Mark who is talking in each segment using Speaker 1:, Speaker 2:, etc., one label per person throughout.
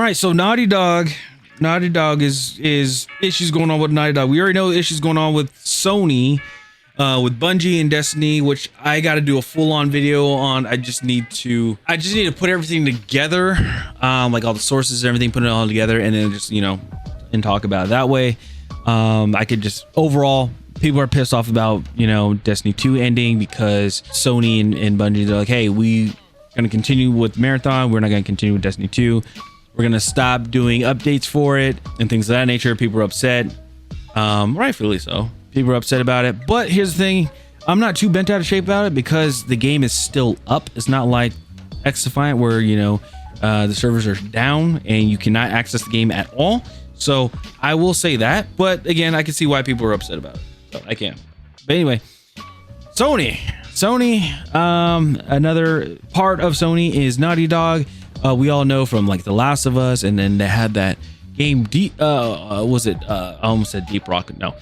Speaker 1: right, so Naughty Dog is issues going on with Naughty Dog. We already know issues going on with Sony, with Bungie and Destiny, which I got to do a full-on video on. I just need to put everything together, like all the sources and everything, put it all together, and then just and talk about it that way. I could just overall, people are pissed off about Destiny 2 ending because Sony and Bungie, they're like, hey, we gonna continue with Marathon, we're not gonna continue with Destiny 2, we're gonna stop doing updates for it and things of that nature. People are upset, rightfully so. People are upset about it, but here's the thing, I'm not too bent out of shape about it because the game is still up. It's not like X-Defiant where the servers are down and you cannot access the game at all. So I will say that, but again, I can see why people are upset about it, so I can. But anyway, Sony, another part of Sony is Naughty Dog. We all know from like The Last of Us, and then they had that game I almost said Deep Rock, no,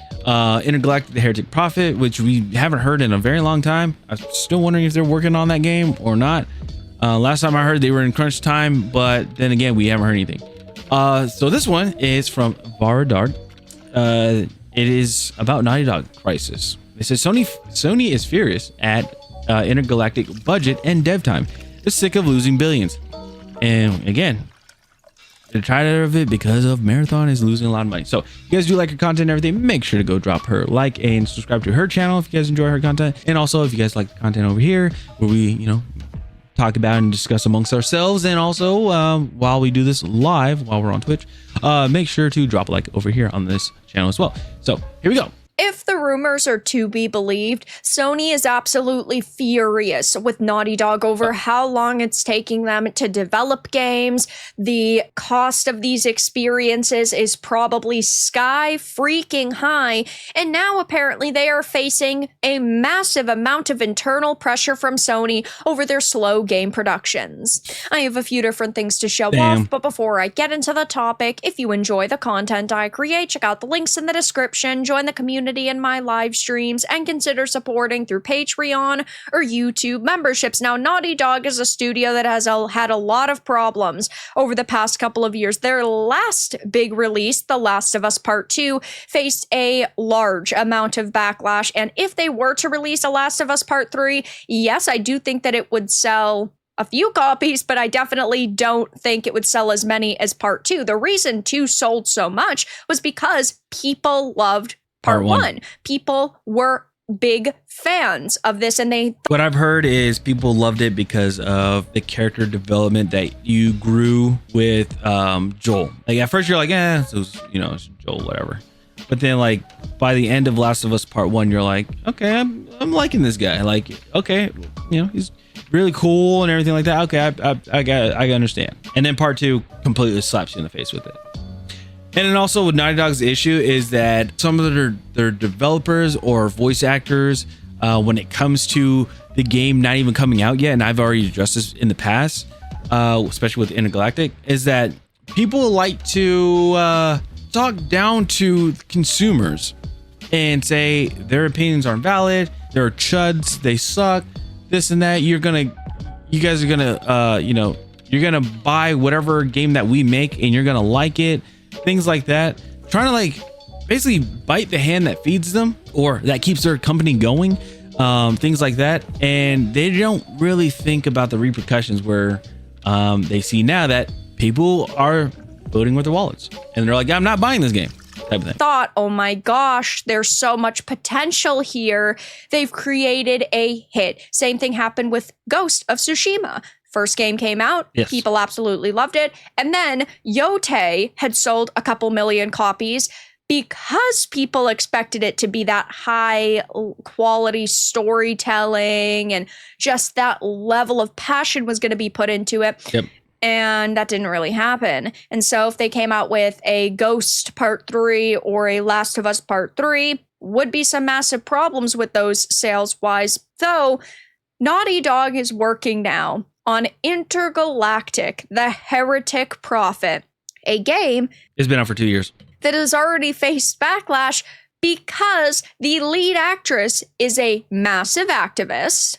Speaker 1: Intergalactic, the Heretic Prophet, which we haven't heard in a very long time. I'm still wondering if they're working on that game or not. Last time I heard they were in crunch time, but then again, we haven't heard anything. So this one is from Varadard. It is about Naughty Dog crisis. It says Sony is furious at Intergalactic budget and dev time. They're sick of losing billions. And again, they're tired of it because of Marathon is losing a lot of money. So if you guys do like her content and everything, make sure to go drop her like and subscribe to her channel if you guys enjoy her content. And also if you guys like the content over here where we, talk about and discuss amongst ourselves, and also while we do this live, while we're on Twitch, make sure to drop a like over here on this channel as well. So here we go.
Speaker 2: If the rumors are to be believed, Sony is absolutely furious with Naughty Dog over how long it's taking them to develop games. The cost of these experiences is probably sky freaking high, and now apparently they are facing a massive amount of internal pressure from Sony over their slow game productions. I have a few different things to show off, but before I get into the topic, if you enjoy the content I create, check out the links in the description, join the community in my live streams, and consider supporting through Patreon or YouTube memberships. Now, Naughty Dog is a studio that has had a lot of problems over the past couple of years. Their last big release, The Last of Us Part 2, faced a large amount of backlash, and if they were to release a Last of Us Part 3, yes, I do think that it would sell a few copies, but I definitely don't think it would sell as many as Part 2. The reason 2 sold so much was because people loved Part 1. People were big fans of this, and
Speaker 1: what I've heard is people loved it because of the character development that you grew with Joel. Like at first you're like, it was, it's Joel, whatever. But then like by the end of Last of Us Part 1, you're like, okay, I'm liking this guy. Like, okay, he's really cool and everything like that. Okay, I understand. And then Part 2 completely slaps you in the face with it. And then also with Naughty Dog's issue is that some of their developers or voice actors, when it comes to the game not even coming out yet, and I've already addressed this in the past, especially with Intergalactic, is that people like to talk down to consumers and say their opinions aren't valid, they're chuds, they suck, this and that. You guys are gonna you're gonna buy whatever game that we make and you're gonna like it. Things like that, trying to like basically bite the hand that feeds them or that keeps their company going, things like that. And they don't really think about the repercussions where they see now that people are voting with their wallets and they're like, I'm not buying this game, type of thing.
Speaker 2: Thought, oh my gosh, there's so much potential here. They've created a hit. Same thing happened with Ghost of Tsushima. First game came out, yes. People absolutely loved it. And then Yote had sold a couple million copies because people expected it to be that high quality storytelling and just that level of passion was going to be put into it.
Speaker 1: Yep.
Speaker 2: And that didn't really happen. And so if they came out with a Ghost Part 3 or a Last of Us Part 3, would be some massive problems with those sales-wise. Though Naughty Dog is working now on Intergalactic, the Heretic Prophet, a game
Speaker 1: it's been out for 2 years
Speaker 2: that has already faced backlash because the lead actress is a massive activist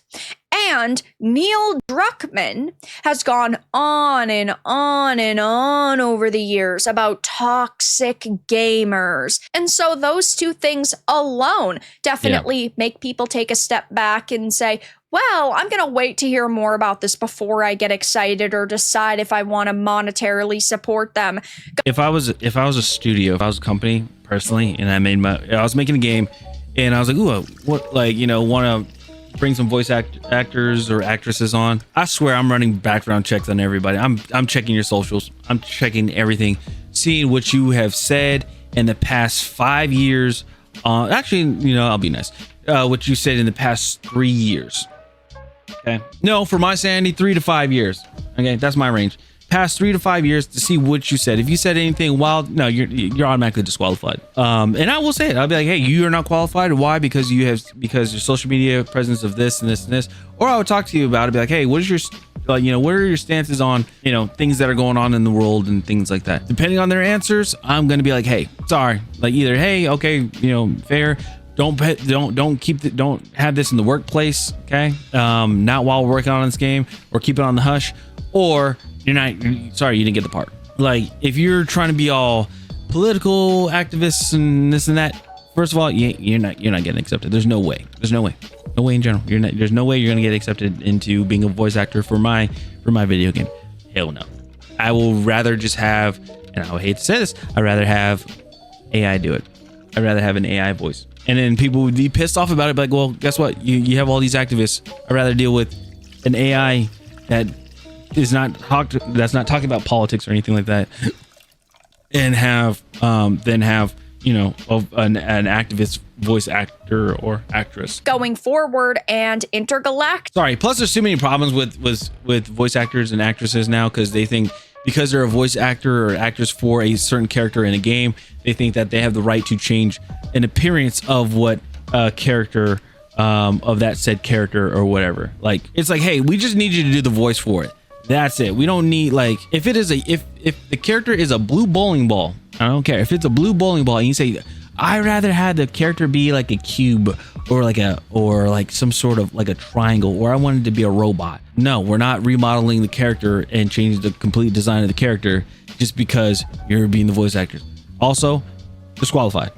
Speaker 2: And Neil Druckmann has gone on and on and on over the years about toxic gamers. And so those two things alone definitely make people take a step back and say, well, I'm going to wait to hear more about this before I get excited or decide if I want to monetarily support them.
Speaker 1: If I was a studio, if I was a company personally, and I was making a game, and I was like, ooh, what, like, want to bring some voice actors or actresses on. I swear I'm running background checks on everybody. I'm checking your socials. I'm checking everything, seeing what you have said in the past 5 years. Actually, I'll be nice. What you said in the past 3 years. Okay. No, for my sanity, 3 to 5 years. Okay, that's my range. Past 3 to 5 years to see what you said. If you said anything wild, no, you're automatically disqualified. And I will say it. I'll be like, hey, you are not qualified. Why? Because your social media presence of this and this and this. Or I would talk to you about it. Be like, hey, what is your what are your stances on things that are going on in the world and things like that. Depending on their answers, I'm gonna be like, hey, sorry. Like either hey, okay, fair. Don't have this in the workplace, okay? Not while we're working on this game, or keep it on the hush, or sorry, you didn't get the part. Like if you're trying to be all political activists and this and that, first of all, you're not getting accepted. There's no way in general. There's no way you're gonna get accepted into being a voice actor for my video game. Hell no. I will rather just have, and I would hate to say this, I'd rather have AI do it. I'd rather have an AI voice. And then people would be pissed off about it, like, well, guess what? You have all these activists. I'd rather deal with an AI that is that's not talking about politics or anything like that, and have an activist voice actor or actress
Speaker 2: going forward. And Intergalactic.
Speaker 1: Sorry. Plus, there's too many problems with voice actors and actresses now, because they think because they're a voice actor or actress for a certain character in a game, they think that they have the right to change an appearance of what character of that said character or whatever. Like it's like, hey, we just need you to do the voice for it. That's it. We don't need, like, if the character is a blue bowling ball, I don't care if it's a blue bowling ball, and you say, I rather have the character be like a cube or like some sort of like a triangle, or I wanted to be a robot. No, we're not remodeling the character and changing the complete design of the character just because you're being the voice actor. Also, disqualified.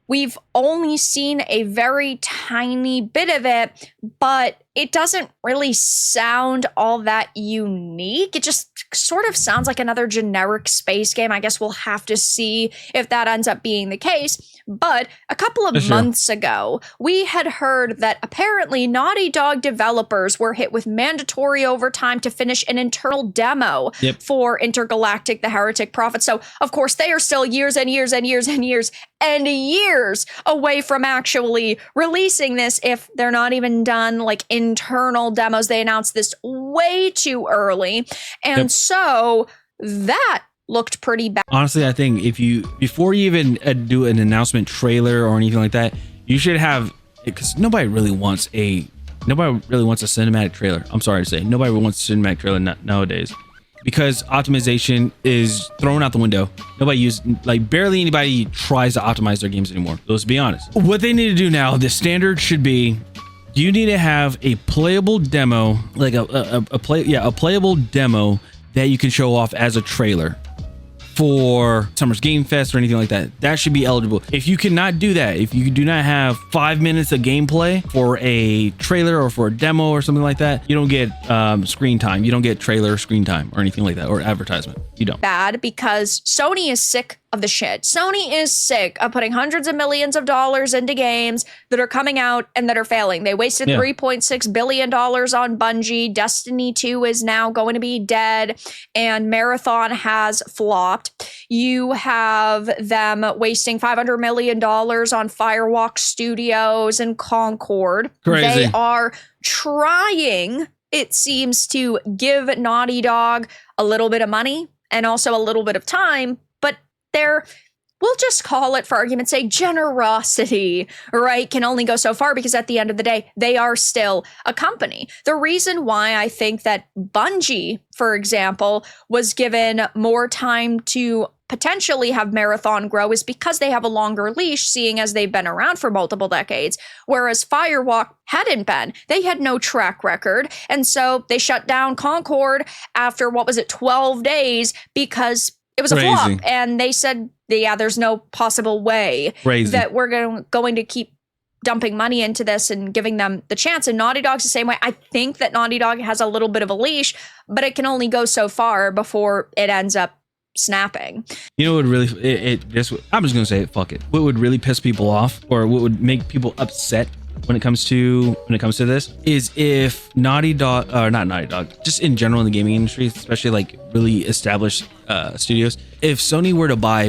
Speaker 2: We've only seen a very tiny bit of it, but it doesn't really sound all that unique. It just sort of sounds like another generic space game. I guess we'll have to see if that ends up being the case. But a couple of months ago, we had heard that apparently Naughty Dog developers were hit with mandatory overtime to finish an internal demo for Intergalactic, the Heretic Prophet. So, of course, they are still years and years and years and years and years away from actually releasing this, if they're not even done like internal demos. They announced this way too early. And so that looked pretty bad.
Speaker 1: Honestly, I think before you even do an announcement trailer or anything like that, you should have, because nobody really wants a cinematic trailer. I'm sorry to say, nobody wants a cinematic trailer nowadays, because optimization is thrown out the window. Barely anybody tries to optimize their games anymore. Let's be honest. What they need to do now, the standard should be, you need to have a playable demo, like a playable demo that you can show off as a trailer for Summer's Game Fest or anything like that. That should be eligible. If you cannot do that, if you do not have 5 minutes of gameplay for a trailer or for a demo or something like that, you don't get screen time. You don't get trailer screen time or anything like that, or advertisement. You don't.
Speaker 2: Bad, because Sony is sick of the shit. Sony is sick of putting hundreds of millions of dollars into games that are coming out and that are failing. They wasted $3.6 billion on Bungie. Destiny 2 is now going to be dead, and Marathon has flopped. You have them wasting $500 million on Firewalk Studios and Concord.
Speaker 1: Crazy.
Speaker 2: They are trying, it seems, to give Naughty Dog a little bit of money and also a little bit of time, but we'll just call it, for argument's sake, generosity, right? Can only go so far, because at the end of the day, they are still a company. The reason why I think that Bungie, for example, was given more time to potentially have Marathon grow is because they have a longer leash, seeing as they've been around for multiple decades, whereas Firewalk hadn't been. They had no track record, and so they shut down Concord after, 12 days because it was a flop, and they said, yeah, there's no possible way that we're going to keep dumping money into this and giving them the chance. And Naughty Dog's the same way. I think that Naughty Dog has a little bit of a leash, but it can only go so far before it ends up snapping.
Speaker 1: You know what really I'm just gonna say it, fuck it. What would really piss people off, or what would make people upset when it comes to this, is if Naughty Dog, or not Naughty Dog, just in general in the gaming industry, especially like really established studios, if Sony were to buy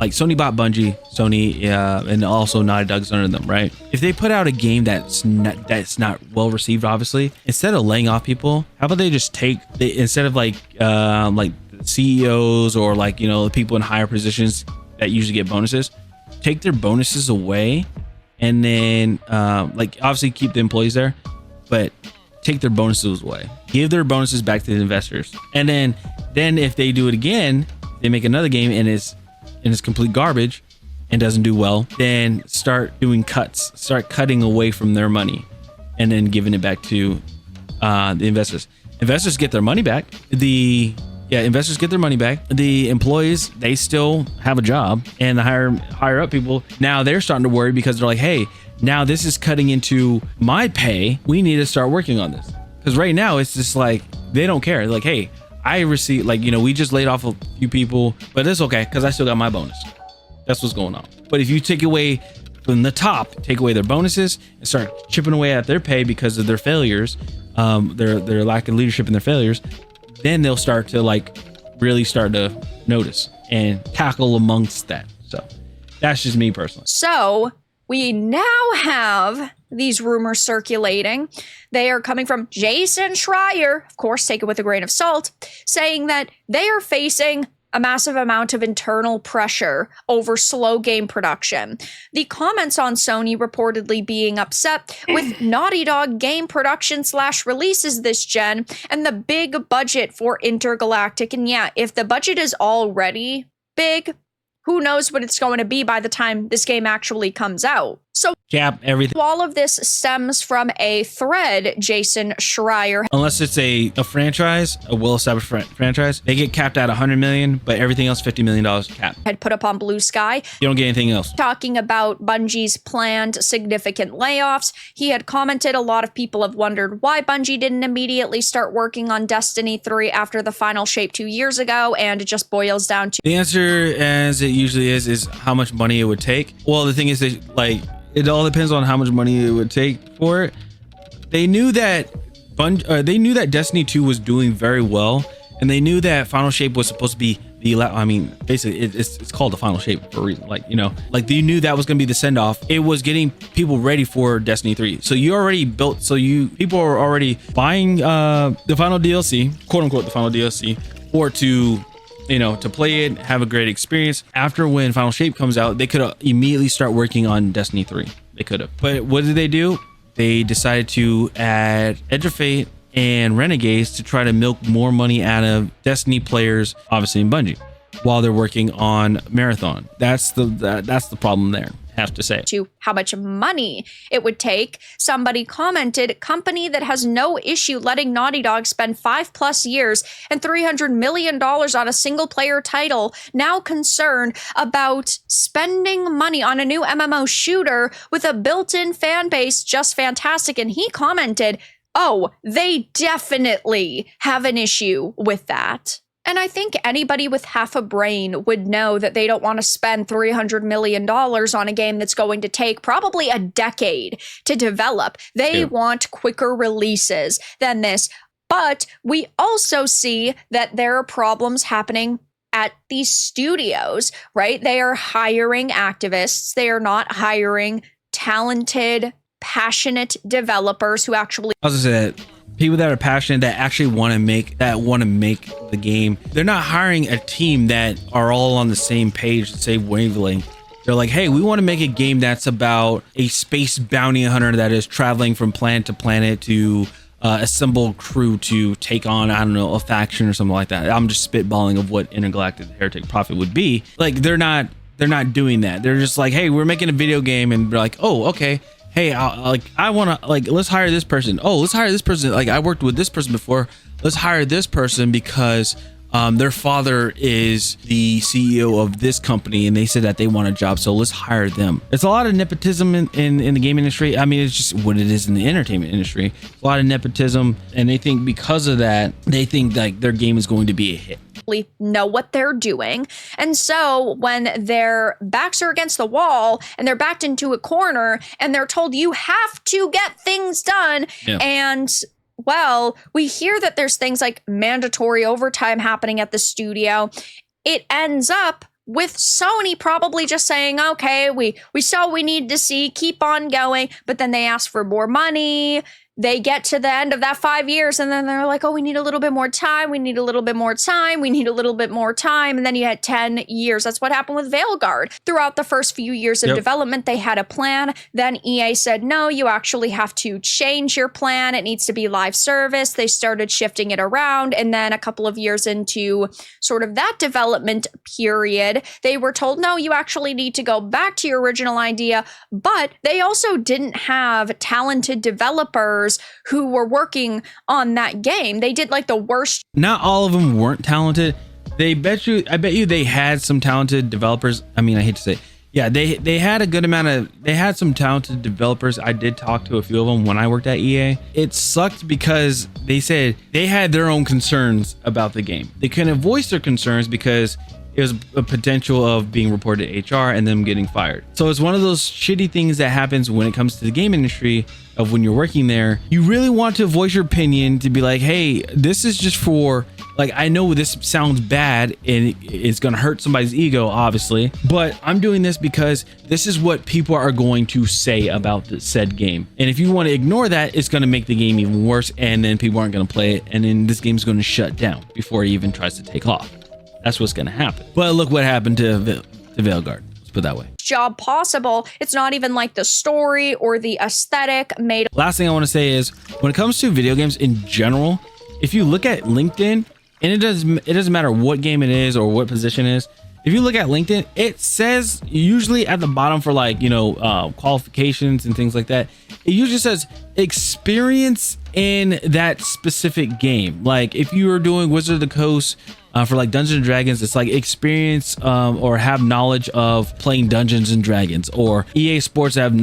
Speaker 1: Sony bought Bungie, Sony, and also Naughty Dog's under them, right? If they put out a game that's not well received, obviously, instead of laying off people, how about they just instead of like CEOs or like, you know, the people in higher positions that usually get bonuses, take their bonuses away, and then like obviously keep the employees there, but take their bonuses away, give their bonuses back to the investors, and then if they do it again, they make another game and it's complete garbage and doesn't do well, then start cutting away from their money and then giving it back to the investors. Investors get their money back. Investors get their money back. The employees, they still have a job, and the higher up people, now they're starting to worry because they're like, hey, now this is cutting into my pay. We need to start working on this. Because right now it's just like, they don't care. Like, hey, I received, like, you know, we just laid off a few people, but it's okay because I still got my bonus. That's what's going on. But if you take away from the top, take away their bonuses and start chipping away at their pay because of their failures, their lack of leadership and their failures, then they'll start to like really start to notice and tackle amongst that. So that's just me personally.
Speaker 2: So we now have these rumors circulating. They are coming from Jason Schreier, of course, take it with a grain of salt, saying that they are facing a massive amount of internal pressure over slow game production. The comments on Sony reportedly being upset with Naughty Dog game production / releases this gen and the big budget for Intergalactic. And yeah, if the budget is already big, who knows what it's going to be by the time this game actually comes out. So
Speaker 1: cap everything.
Speaker 2: All of this stems from a thread, Jason Schreier.
Speaker 1: Unless it's a franchise, a well-established franchise, they get capped at $100 million, but everything else $50 million cap.
Speaker 2: Had put up on Blue Sky.
Speaker 1: You don't get anything else.
Speaker 2: Talking about Bungie's planned significant layoffs, he had commented, a lot of people have wondered why Bungie didn't immediately start working on Destiny 3 after the final shape 2 years ago, and it just boils down to...
Speaker 1: The answer, as it usually is how much money it would take. Well, the thing is, it all depends on how much money it would take for it. They knew that Destiny 2 was doing very well, and they knew that Final Shape was supposed to be basically it's called the Final Shape for a reason. Like, you know, like they knew that was going to be the send off. It was getting people ready for Destiny 3. So you already built, people are already buying the final DLC, quote unquote, the final DLC, or to play it, have a great experience. After when Final Shape comes out, they could immediately start working on Destiny 3. They could have. But what did they do? They decided to add Edge of Fate and Renegades to try to milk more money out of Destiny players, obviously in Bungie, while they're working on Marathon. That's the problem there, I have to say.
Speaker 2: To how much money it would take. Somebody commented, company that has no issue letting Naughty Dog spend 5+ years and $300 million on a single player title, now concerned about spending money on a new MMO shooter with a built-in fan base just fantastic. And he commented, oh, they definitely have an issue with that. And I think anybody with half a brain would know that they don't want to spend $300 million on a game that's going to take probably a decade to develop. They want quicker releases than this. But we also see that there are problems happening at these studios, right? They are hiring activists. They are not hiring talented, passionate developers who actually...
Speaker 1: I was gonna say, people that are passionate, that actually want to make the game. They're not hiring a team that are all on the same page, the same wavelength. They're like, hey, we want to make a game that's about a space bounty hunter that is traveling from planet to planet to assemble crew to take on, I don't know, a faction or something like that. I'm just spitballing of what Intergalactic Heretic Prophet would be. Like they're not doing that. They're just like, hey, we're making a video game, and they're like, oh, okay. Hey, I want to, like, let's hire this person. Oh, let's hire this person. Like, I worked with this person before. Let's hire this person because their father is the CEO of this company, and they said that they want a job, so let's hire them. It's a lot of nepotism in the game industry. I mean, it's just what it is in the entertainment industry. A lot of nepotism, and they think because of that, they think like their game is going to be a hit.
Speaker 2: Know what they're doing. And so when their backs are against the wall and they're backed into a corner and they're told you have to get things done, and well, we hear that there's things like mandatory overtime happening at the studio. It ends up with Sony probably just saying, okay, we saw what we need to see, keep on going, but then they ask for more money. They get to the end of that 5 years and then they're like, oh, we need a little bit more time. We need a little bit more time. We need a little bit more time. And then you had 10 years. That's what happened with Veilguard. Throughout the first few years of development, they had a plan. Then EA said, no, you actually have to change your plan. It needs to be live service. They started shifting it around. And then a couple of years into sort of that development period, they were told, no, you actually need to go back to your original idea. But they also didn't have talented developers who were working on that game. They did like the worst.
Speaker 1: Not all of them weren't talented. I bet you they had some talented developers. I mean, I hate to say it. Yeah, they had a good amount they had some talented developers. I did talk to a few of them when I worked at EA. It sucked because they said they had their own concerns about the game. They couldn't voice their concerns because it was a potential of being reported to HR and them getting fired. So it's one of those shitty things that happens when it comes to the game industry of when you're working there. You really want to voice your opinion to be like, hey, this is just for, like, I know this sounds bad and it's going to hurt somebody's ego, obviously, but I'm doing this because this is what people are going to say about the said game. And if you want to ignore that, it's going to make the game even worse. And then people aren't going to play it. And then this game's going to shut down before it even tries to take off. That's what's going to happen. But look what happened to Veilguard. Let's put it that way.
Speaker 2: Job possible. It's not even like the story or the aesthetic made.
Speaker 1: Last thing I want to say is when it comes to video games in general, if you look at LinkedIn, and it doesn't matter what game it is or what position it is. If you look at LinkedIn, it says usually at the bottom for like, you know, qualifications and things like that. It usually says experience in that specific game. Like if you were doing Wizard of the Coast, for like Dungeons and Dragons, it's like experience or have knowledge of playing Dungeons and Dragons, or EA Sports have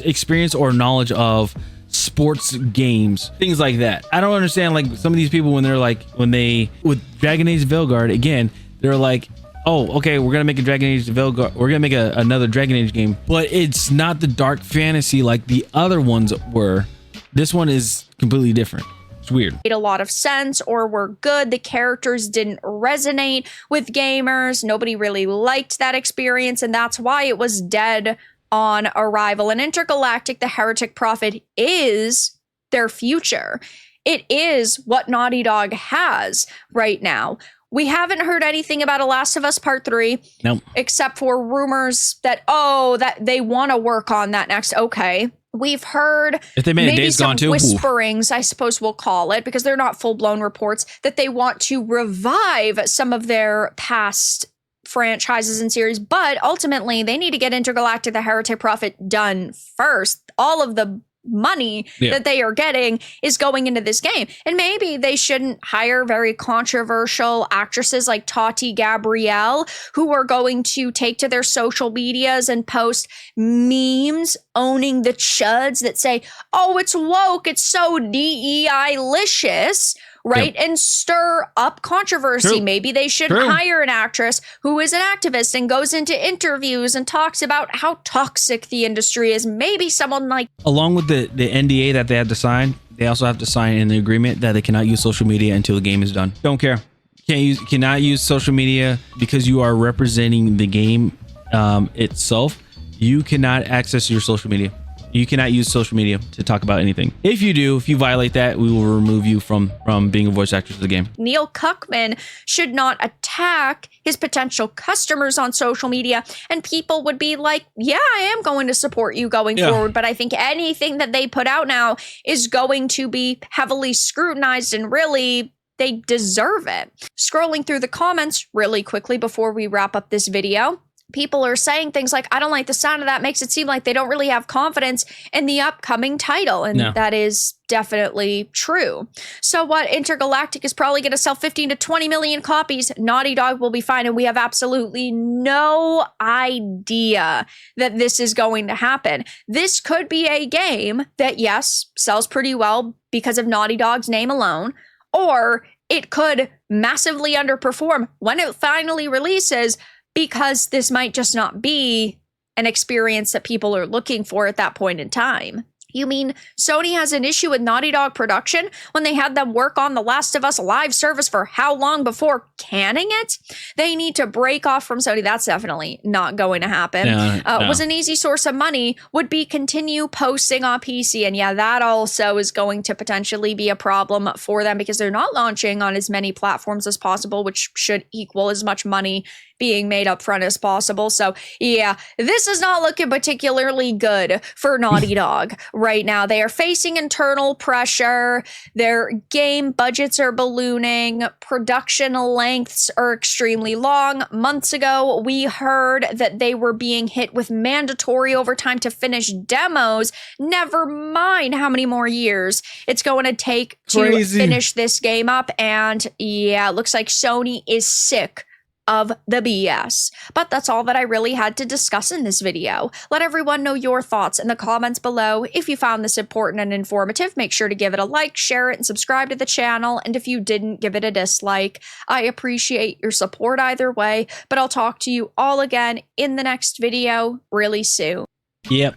Speaker 1: experience or knowledge of sports games, things like that. I don't understand like some of these people when with Dragon Age Veilguard, again, they're like, oh, okay, we're gonna make a Dragon Age Veilguard, we're gonna make another Dragon Age game, but it's not the dark fantasy like the other ones were. This one is completely different. It's weird.
Speaker 2: Made a lot of sense or were good. The characters didn't resonate with gamers. Nobody really liked that experience, and that's why it was dead on arrival. And Intergalactic, the Heretic Prophet, is their future. It is what Naughty Dog has right now. We haven't heard anything about A Last of Us Part 3.
Speaker 1: Nope.
Speaker 2: Except for rumors that, that they want to work on that next. Okay. We've heard
Speaker 1: if they made
Speaker 2: maybe
Speaker 1: Days
Speaker 2: some
Speaker 1: Gone too,
Speaker 2: whisperings, I suppose we'll call it, because they're not full-blown reports, that they want to revive some of their past franchises and series, but ultimately they need to get Intergalactic the Heretic Prophet done first. All of the money that they are getting is going into this game. And maybe they shouldn't hire very controversial actresses like Tati Gabrielle, who are going to take to their social medias and post memes owning the chuds that say, oh, it's woke, it's so DEI-licious, right? And stir up controversy. Maybe they should hire an actress who is an activist and goes into interviews and talks about how toxic the industry is. Maybe someone like...
Speaker 1: Along with the NDA that they had to sign, they also have to sign an agreement that they cannot use social media until the game is done. Don't care. Cannot use social media because you are representing the game itself. You cannot access your social media. You cannot use social media to talk about anything. If you do, if you violate that, we will remove you from being a voice actress of the game.
Speaker 2: Neil Cuckman should not attack his potential customers on social media, and people would be like, yeah, I am going to support you going forward. But I think anything that they put out now is going to be heavily scrutinized, and really, they deserve it. Scrolling through the comments really quickly before we wrap up this video, people are saying things like, I don't like the sound of that. Makes it seem like they don't really have confidence in the upcoming title. And that is definitely true. So what? Intergalactic is probably going to sell 15 to 20 million copies. Naughty Dog will be fine. And we have absolutely no idea that this is going to happen. This could be a game that, yes, sells pretty well because of Naughty Dog's name alone, or it could massively underperform when it finally releases, because this might just not be an experience that people are looking for at that point in time. You mean Sony has an issue with Naughty Dog production when they had them work on The Last of Us live service for how long before canning it? They need to break off from Sony. That's definitely not going to happen.
Speaker 1: No.
Speaker 2: Was an easy source of money would be continue posting on PC. And yeah, that also is going to potentially be a problem for them because they're not launching on as many platforms as possible, which should equal as much money being made up front as possible. So yeah, this is not looking particularly good for Naughty Dog right now. They are facing internal pressure. Their game budgets are ballooning. Production lengths are extremely long. Months ago, we heard that they were being hit with mandatory overtime to finish demos. Never mind how many more years it's going to take to finish this game up. And yeah, it looks like Sony is sick of the BS. But that's all that I really had to discuss in this video. Let everyone know your thoughts in the comments below. If you found this important and informative, make sure to give it a like, share it, and subscribe to the channel. And if you didn't, give it a dislike. I appreciate your support either way, but I'll talk to you all again in the next video really soon.
Speaker 1: Yep.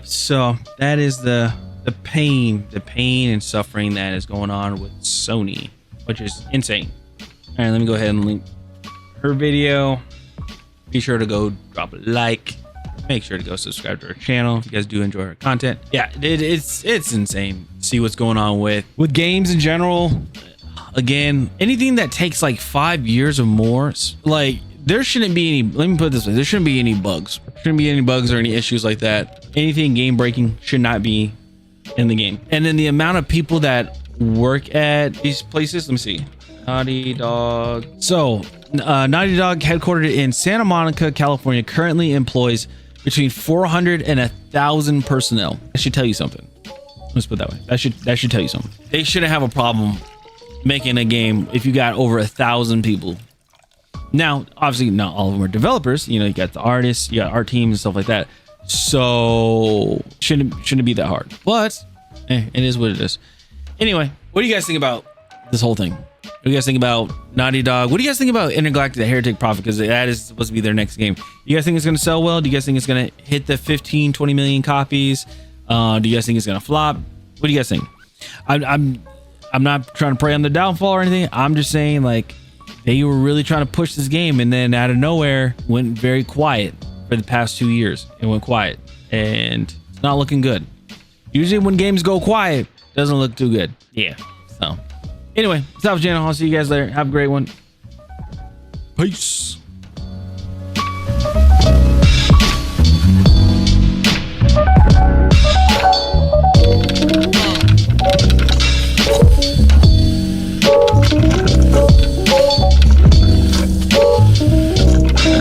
Speaker 1: So that is the pain and suffering that is going on with Sony, which is insane. All right, let me go ahead and link her video. Be sure to go drop a like, make sure to go subscribe to her channel if you guys do enjoy her content. Yeah, it's insane. See what's going on with games in general. Again, anything that takes like 5 years or more, like there shouldn't be any, let me put it this way, there shouldn't be any bugs. There shouldn't be any bugs or any issues like that. Anything game breaking should not be in the game. And then the amount of people that work at these places, let me see. Naughty Dog. So Naughty Dog, headquartered in Santa Monica, California, currently employs between 400 and 1,000 personnel. That should tell you something. Let's put it that way. That should tell you something. They shouldn't have a problem making a game if you got over 1,000 people. Now, obviously, not all of them are developers. You know, you got the artists, you got art teams and stuff like that. So shouldn't be that hard. But it is what it is. Anyway, what do you guys think about this whole thing? What do you guys think about Naughty Dog? What do you guys think about Intergalactic, the Heretic Prophet? Because that is supposed to be their next game. Do you guys think it's going to sell well? Do you guys think it's going to hit the 15, 20 million copies? Do you guys think it's going to flop? What do you guys think? I'm not trying to prey on the downfall or anything. I'm just saying, like, they were really trying to push this game, and then out of nowhere went very quiet for the past 2 years. It went quiet, and it's not looking good. Usually when games go quiet, it doesn't look too good. Yeah. So anyway, stop channel. I'll see you guys later. Have a great one. Peace.